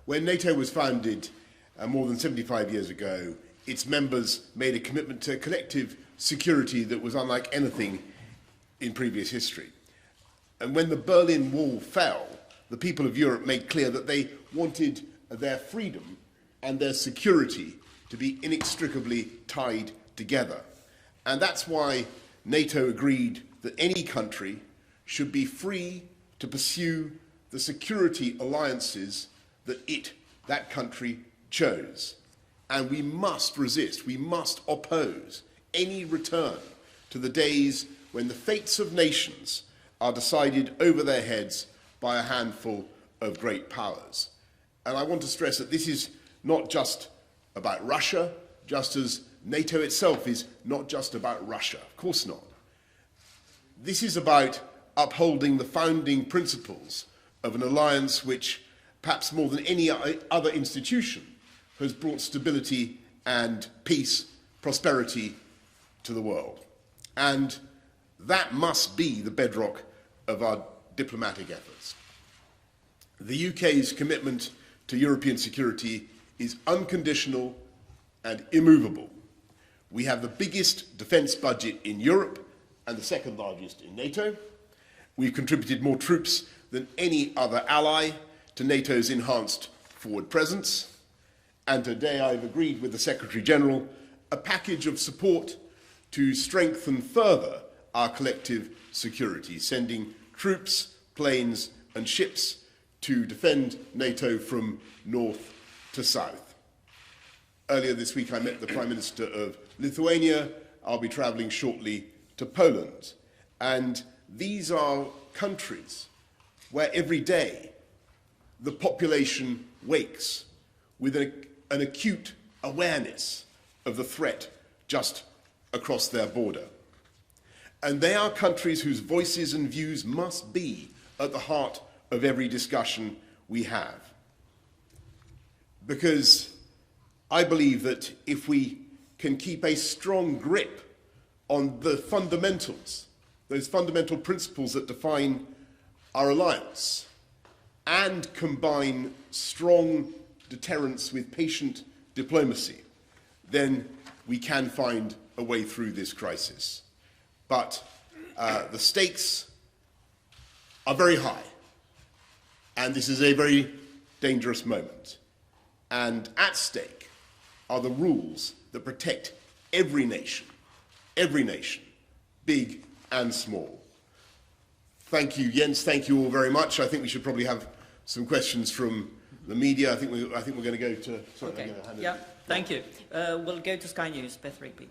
When NATO was founded more than 75 years ago, its members made a commitment to collective security that was unlike anything in previous history. And when the Berlin Wall fell, the people of Europe made clear that they wanted their freedom and their security to be inextricably tied together. And that's why NATO agreed that any country should be free to pursue the security alliances that that country chose. And we must resist, we must oppose any return to the days when the fates of nations are decided over their heads by a handful of great powers. And I want to stress that this is not just about Russia, just as NATO itself is not just about Russia. Of course not. This is about upholding the founding principles of an alliance which, perhaps more than any other institution, has brought stability and peace, prosperity to the world. And that must be the bedrock of our diplomatic efforts. The UK's commitment to European security is unconditional and immovable. We have the biggest defence budget in Europe and the second largest in NATO. We've contributed more troops than any other ally to NATO's enhanced forward presence. And today I've agreed with the Secretary-General a package of support to strengthen further our collective security, sending troops, planes and ships to defend NATO from north to south. Earlier this week I met the Prime Minister of Lithuania. I'll be travelling shortly to Poland. And these are countries where every day the population wakes with an acute awareness of the threat just across their border. And they are countries whose voices and views must be at the heart of every discussion we have. Because I believe that if we can keep a strong grip on the fundamentals, those fundamental principles that define our alliance, and combine strong deterrence with patient diplomacy, then we can find a way through this crisis. But the stakes are very high, and this is a very dangerous moment. And at stake are the rules that protect every nation, big and small. Thank you, Jens. Thank you all very much. I think we should probably have some questions from the media. I think we're going to go to... Sorry, okay. I'm going to hand yeah, it. thank you. We'll go to Sky News. Beth Rigby.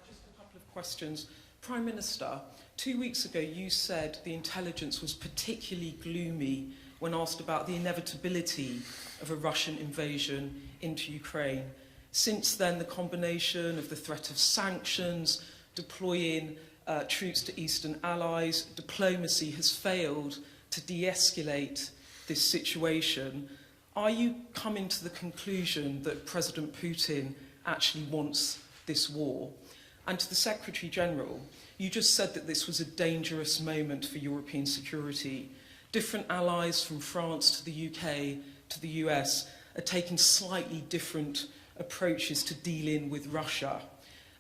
Just a couple of questions. Prime Minister, 2 weeks ago you said the intelligence was particularly gloomy when asked about the inevitability of a Russian invasion into Ukraine. Since then, the combination of the threat of sanctions, deploying troops to Eastern allies, diplomacy has failed to de-escalate this situation. Are you coming to the conclusion that President Putin actually wants this war? And to the Secretary-General, you just said that this was a dangerous moment for European security. Different allies from France to the UK to the US are taking slightly different approaches to dealing with Russia.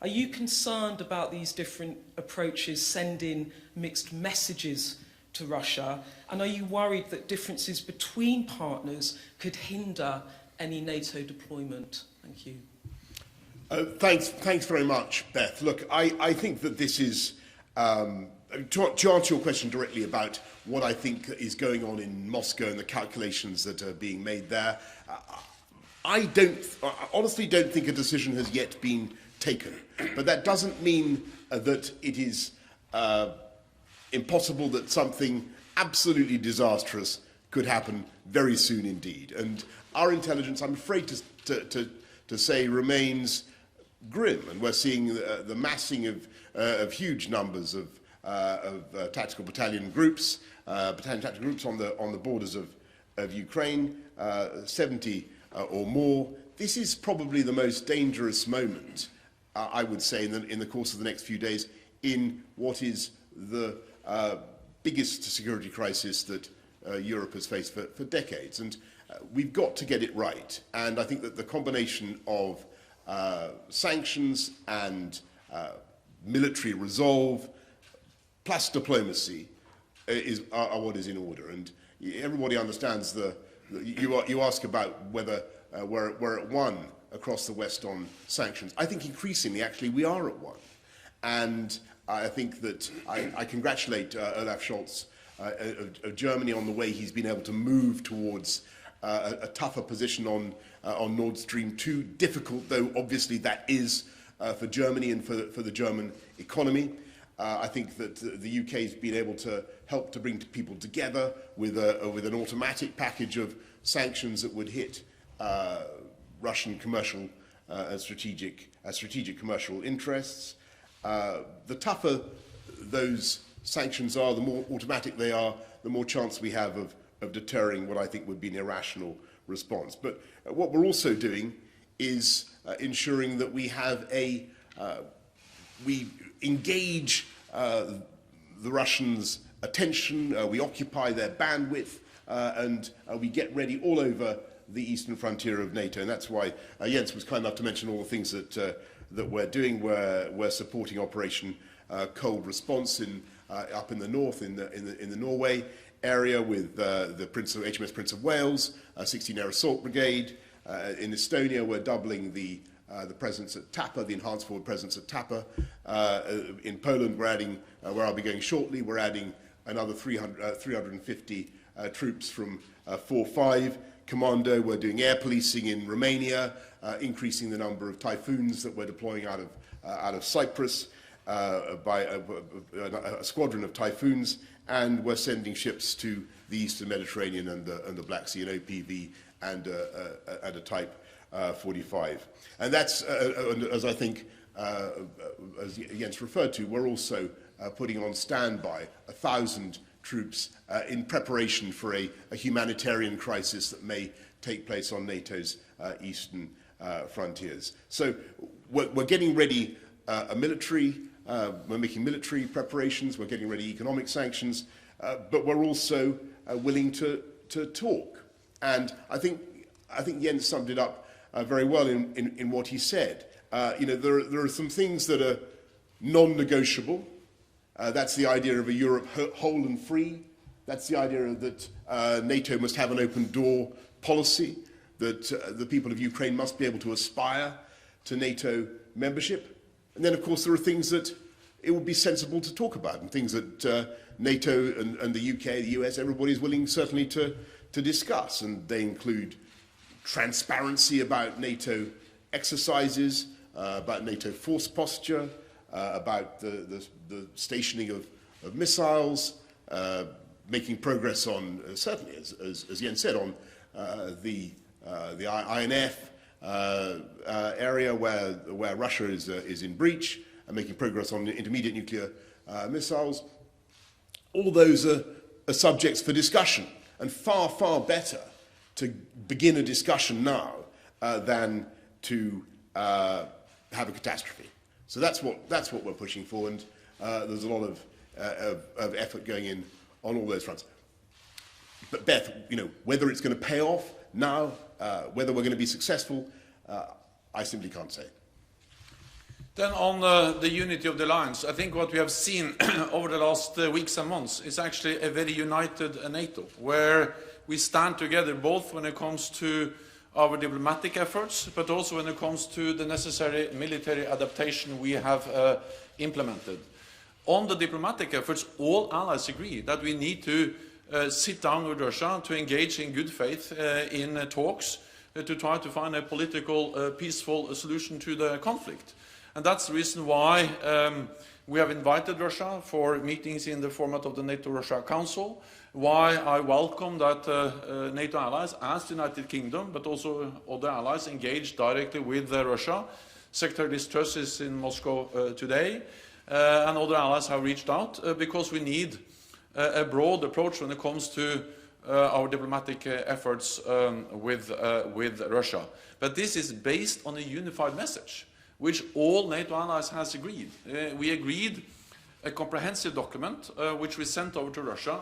Are you concerned about these different approaches sending mixed messages to Russia? And are you worried that differences between partners could hinder any NATO deployment? Thank you. Thanks very much, Beth. Look, I think that this is, to answer your question directly about what I think is going on in Moscow and the calculations that are being made there, I honestly don't think a decision has yet been taken. But that doesn't mean that it is impossible that something absolutely disastrous could happen very soon indeed. And our intelligence, I'm afraid to say, remains grim. And we're seeing the massing of huge numbers of tactical battalion groups, tactical groups on the borders of Ukraine, 70 or more. This is probably the most dangerous moment, I would say, in the course of the next few days, in what is the biggest security crisis that Europe has faced for decades. And we've got to get it right. And I think that the combination of sanctions and military resolve plus diplomacy are what is in order. And everybody understands you ask about whether we're at one across the West on sanctions. I think increasingly, actually, we are at one. And I think that I congratulate Olaf Scholz of Germany on the way he's been able to move towards a tougher position on Nord Stream 2. Difficult, though, obviously, that is for Germany and for the German economy. I think that the UK has been able to help to bring people together with an automatic package of sanctions that would hit Russian commercial and strategic commercial interests. The tougher those sanctions are, the more automatic they are, the more chance we have of deterring what I think would be an irrational response. But what we're also doing is ensuring that we have we engage the Russians' attention, we occupy their bandwidth, and we get ready all over the eastern frontier of NATO. And that's why Jens was kind enough to mention all the things that we're doing. We're supporting Operation Cold Response up in the north, in the Norway area, with the HMS Prince of Wales, 16 Air Assault Brigade. In Estonia, we're doubling the presence at Tapa, the enhanced forward presence at Tapa. In Poland, we're adding, where I'll be going shortly, we're adding another 350 troops from 4-5 Commando. We're doing air policing in Romania, increasing the number of typhoons that we're deploying out of Cyprus by a squadron of typhoons, and we're sending ships to the Eastern Mediterranean and the Black Sea, an OPV and a Type 45. And that's, as I think, as Jens referred to, we're also putting on standby 1,000 troops in preparation for a humanitarian crisis that may take place on NATO's eastern frontiers. So we're getting ready we're making military preparations, we're getting ready economic sanctions, but we're also willing to talk. And I think Jens summed it up very well in what he said. There are some things that are non-negotiable. That's the idea of a Europe whole and free. That's the idea that NATO must have an open door policy, that the people of Ukraine must be able to aspire to NATO membership. And then, of course, there are things that it would be sensible to talk about, and things that NATO and the UK, the US, everybody is willing certainly to discuss. And they include transparency about NATO exercises, about NATO force posture, about the stationing of missiles, making progress on, certainly, as Jens said, on the INF area where Russia is in breach, and making progress on intermediate nuclear missiles. All those are subjects for discussion, and far, far better to begin a discussion now than to have a catastrophe. So that's what we're pushing for, and there's a lot of effort going in on all those fronts. But Beth, whether it's going to pay off now, whether we're going to be successful, I simply can't say. Then on the unity of the alliance, I think what we have seen over the last weeks and months is actually a very united NATO, where we stand together both when it comes to our diplomatic efforts, but also when it comes to the necessary military adaptation we have implemented. On the diplomatic efforts, all allies agree that we need to sit down with Russia to engage in good faith in talks to try to find a political, peaceful solution to the conflict. And that's the reason why we have invited Russia for meetings in the format of the NATO-Russia Council, why I welcome that NATO allies, as the United Kingdom, but also other allies, engage directly with Russia. Secretary Liz Truss is in Moscow today, and other allies have reached out because we need a broad approach when it comes to our diplomatic efforts with Russia. But this is based on a unified message, which all NATO allies has agreed. We agreed a comprehensive document which we sent over to Russia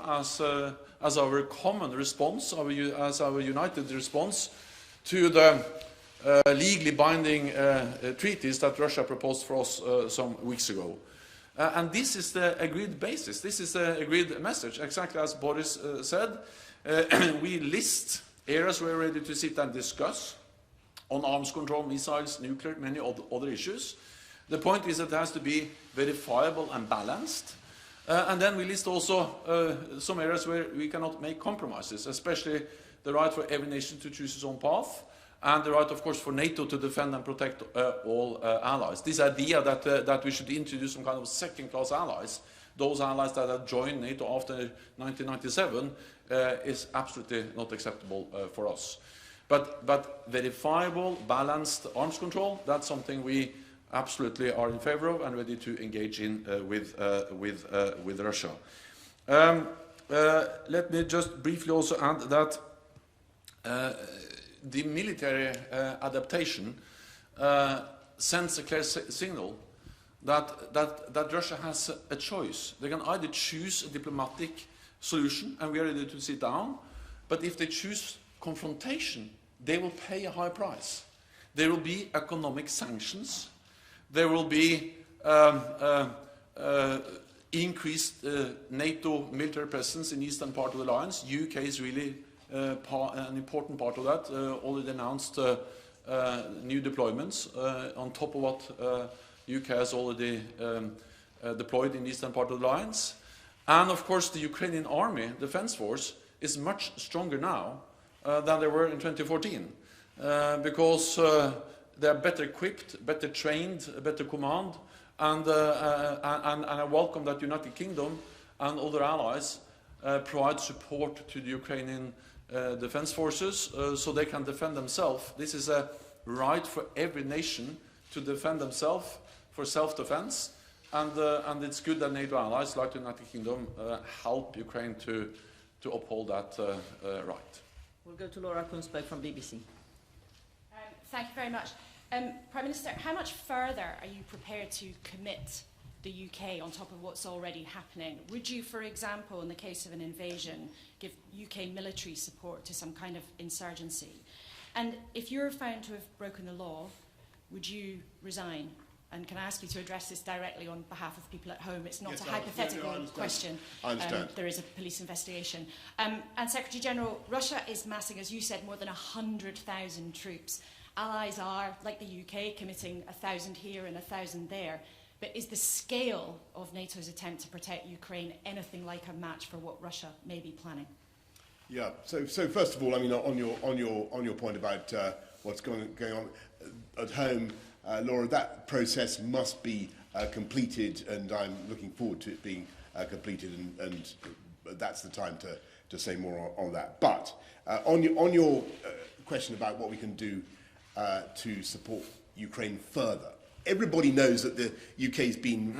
as our common response, as our united response to the legally binding treaties that Russia proposed for us some weeks ago. And this is the agreed basis. This is the agreed message, exactly as Boris said. We list areas we're ready to sit and discuss on arms control, missiles, nuclear, many other issues. The point is that it has to be verifiable and balanced. And then we list also some areas where we cannot make compromises, especially the right for every nation to choose its own path, and the right, of course, for NATO to defend and protect all allies. This idea that we should introduce some kind of second-class allies, those allies that have joined NATO after 1997, is absolutely not acceptable for us. But verifiable, balanced arms control, that's something we absolutely are in favor of and ready to engage in with Russia. Let me just briefly also add that the military adaptation sends a clear signal that Russia has a choice. They can either choose a diplomatic solution, and we are ready to sit down, but if they choose confrontation, they will pay a high price. There will be economic sanctions. There will be increased NATO military presence in the eastern part of the alliance. UK is really an important part of that. Already announced new deployments on top of what UK has already deployed in the eastern part of the alliance. And of course the Ukrainian army, defense force, is much stronger now than they were in 2014 because they are better equipped, better trained, better command, and I welcome that United Kingdom and other allies provide support to the Ukrainian defense forces so they can defend themselves. This is a right for every nation to defend themselves for self-defense, and it's good that NATO allies like the United Kingdom help Ukraine to uphold that right. We'll go to Laura Kunzberg from BBC. Thank you very much. Prime Minister, how much further are you prepared to commit the UK on top of what's already happening? Would you, for example, in the case of an invasion, give UK military support to some kind of insurgency? And if you're found to have broken the law, would you resign? And can I ask you to address this directly on behalf of people at home? It's not a hypothetical question. I understand. There is a police investigation. And Secretary General, Russia is massing, as you said, more than 100,000 troops. Allies are, like the UK, committing 1,000 here and 1,000 there. But is the scale of NATO's attempt to protect Ukraine anything like a match for what Russia may be planning? Yeah. So first of all, I mean, on your point about what's going on at home, Laura, that process must be completed, and I'm looking forward to it being completed, and that's the time to say more on that. But on your question about what we can do to support Ukraine further, everybody knows that the UK's been,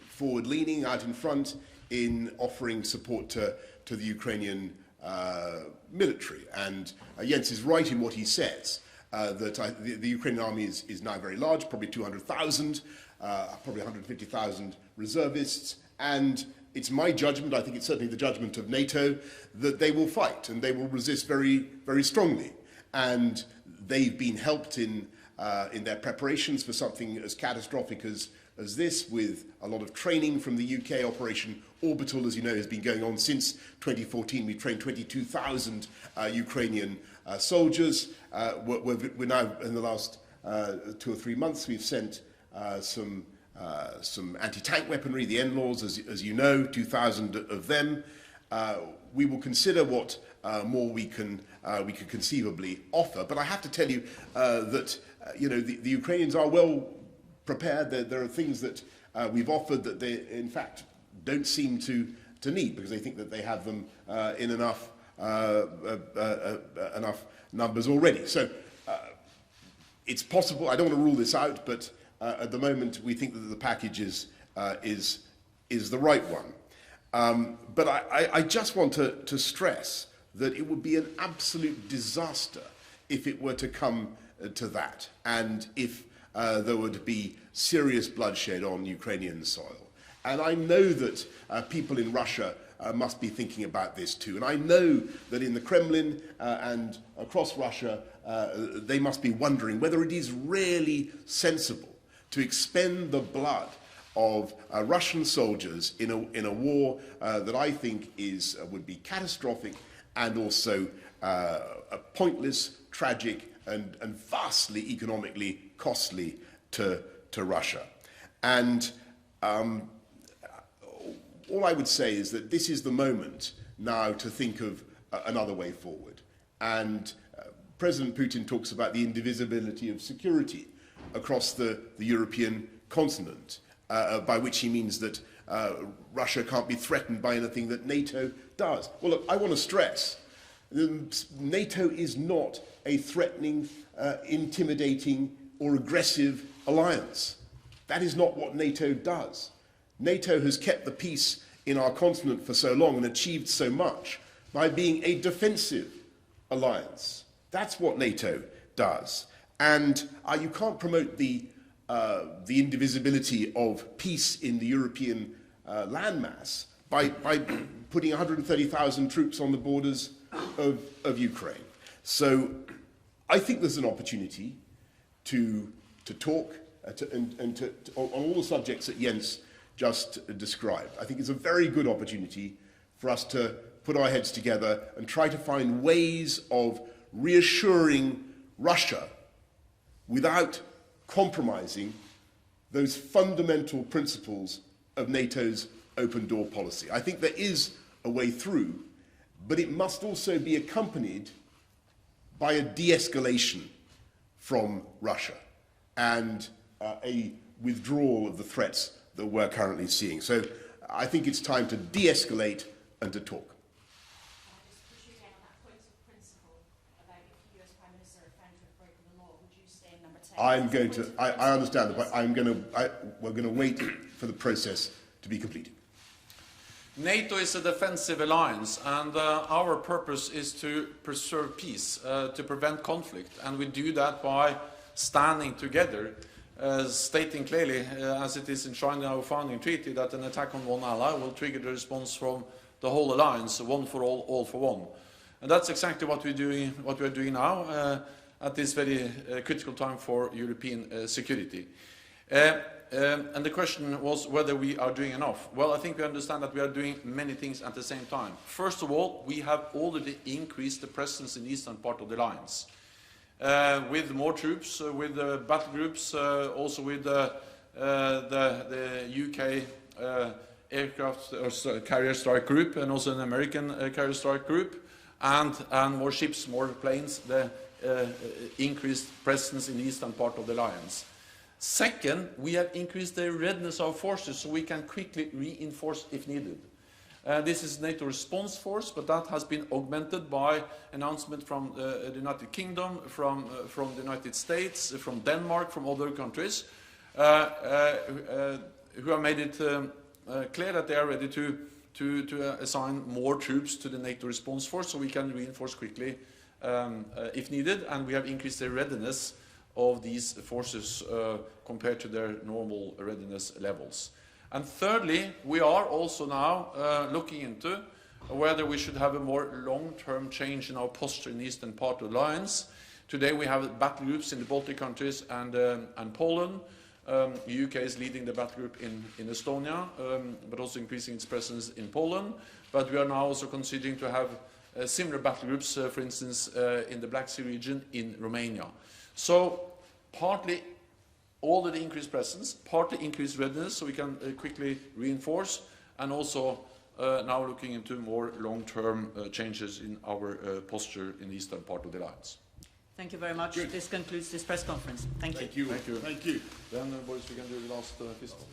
forward-leaning, out in front in offering support to the Ukrainian military. And Jens is right in what he says, that the Ukrainian army is now very large, probably 200,000, probably 150,000 reservists, and it's my judgment, I think it's certainly the judgment of NATO, that they will fight and they will resist very, very strongly. And they've been helped in their preparations for something as catastrophic as this, with a lot of training from the UK. Operation Orbital, as you know, has been going on since 2014. We've trained 22,000 Ukrainian soldiers. We're now, in the last 2 or 3 months, we've sent some anti-tank weaponry, the NLAWs, as you know, 2,000 of them. We will consider what more we can conceivably offer. But I have to tell you that the Ukrainians are well prepared. There are things that we've offered that they, in fact, don't seem to need, because they think that they have them in enough numbers already. So it's possible. I don't want to rule this out, but at the moment we think that the package is the right one. But I just want to stress that it would be an absolute disaster if it were to come to that, and if there would be serious bloodshed on Ukrainian soil. And I know that people in Russia must be thinking about this too. And I know that in the Kremlin and across Russia, they must be wondering whether it is really sensible to expend the blood of Russian soldiers in a war that I think would be catastrophic and also pointless, tragic, and vastly economically costly to Russia. And all I would say is that this is the moment now to think of another way forward. And President Putin talks about the indivisibility of security across the European continent, by which he means that Russia can't be threatened by anything that NATO does. Well, look, I want to stress, NATO is not a threatening, intimidating, or aggressive alliance. That is not what NATO does. NATO has kept the peace in our continent for so long and achieved so much by being a defensive alliance. That's what NATO does. And you can't promote the indivisibility of peace in the European landmass by putting 130,000 troops on the borders of Ukraine. So I think there's an opportunity to talk on all the subjects that Jens just described. I think it's a very good opportunity for us to put our heads together and try to find ways of reassuring Russia without compromising those fundamental principles of NATO's open door policy. I think there is a way through, but it must also be accompanied by a de-escalation from Russia and a withdrawal of the threats that we're currently seeing. So I think it's time to de-escalate and to talk. Just push you again on that point of principle about if the US Prime Minister found to have broken the law, would you stay in number 10? I understand that, but we're going to wait for the process to be completed. NATO is a defensive alliance, and our purpose is to preserve peace, to prevent conflict, and we do that by standing together, stating clearly, as it is enshrined in our founding treaty, that an attack on one ally will trigger the response from the whole alliance, one for all for one. And that's exactly what we're doing now at this very critical time for European security. And the question was whether we are doing enough. Well, I think we understand that we are doing many things at the same time. First of all, we have already increased the presence in the eastern part of the alliance. With more troops, with battle groups, also with the UK aircraft or carrier strike group, and also an American carrier strike group, and more ships, more planes, the increased presence in the eastern part of the alliance. Second, we have increased the readiness of forces so we can quickly reinforce if needed. This is NATO response force, but that has been augmented by announcement from the United Kingdom, from the United States, from Denmark, from other countries, who have made it clear that they are ready to assign more troops to the NATO response force so we can reinforce quickly if needed, and we have increased the readiness of these forces compared to their normal readiness levels. And thirdly, we are also now looking into whether we should have a more long-term change in our posture in the eastern part of the alliance. Today we have battle groups in the Baltic countries and Poland. The UK is leading the battle group in Estonia, but also increasing its presence in Poland. But we are now also considering to have similar battle groups, for instance, in the Black Sea region in Romania. So partly all the increased presence, partly increased readiness so we can quickly reinforce, and also now looking into more long-term changes in our posture in the eastern part of the alliance. Thank you very much. Good. This concludes this press conference. Thank you. Thank you. Then, Boris, we can do the last fiscal.